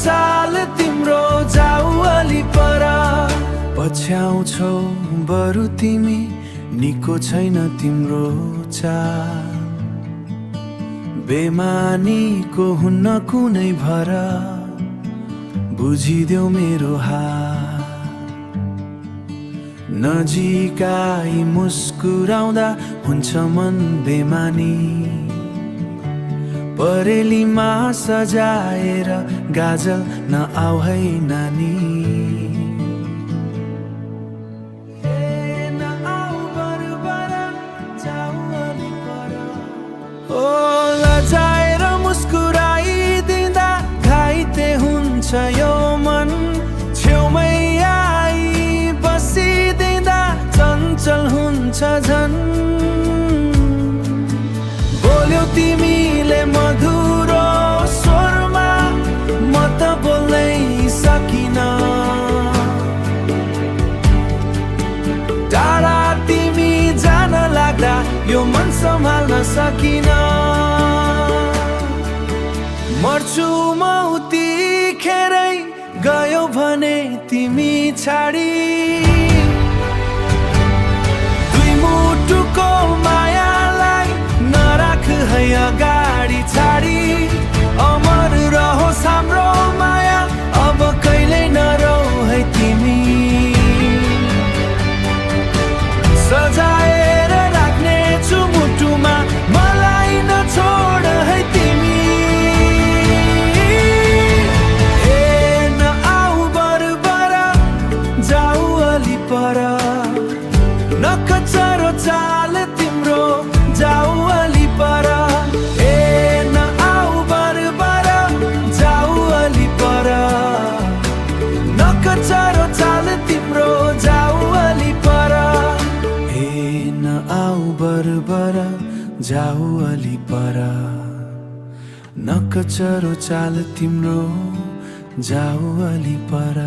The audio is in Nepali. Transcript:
चाल तिम्रो जाऊ अलि पर। पछ्याउँछौ बरु तिमी निको छैन तिम्रो चाल। बेमानीको हुन्न कुनै भर बुझिदेऊ मेरो हाल। नजिकाई मुस्कुराउँदा हुन्छ मन बेमानी। परेलीमा सजाएर गाजल नआउ है नानी। ओ लजाएर मुस्कुराइदिँदा घाइते हुन्छ यो मन। छेउमै आई बसिदिँदा चञ्चल हुन्छ झन्। बोल्यौ तिमीले मधुरो स्वरमा म त बोल्नै सकिन। टाढा तिमी जान लाग्दा यो मन सम्हाल्न सकिन। मर्छु म उतिखेरै गयो भने तिमी छाडी। दुई मुटुको मायालाई नराख है अगाडि छाडी। अमर रहोस् हाम्रो माया अब कहिल्यै नरहौ है तिमी। सजाएर राख्ने छु मुटुमा मलाई नछोड है तिमी। पर नकचरो चाल तिम्रो जाऊ अलि पर। ए न आऊ बरबर जाऊ अलि पर। नकचरो चाल तिम्रो जाऊ अलि पर। ए न आऊ बरबर जाऊ अलि पर। नकचरो चाल तिम्रो जाऊ अलि पर।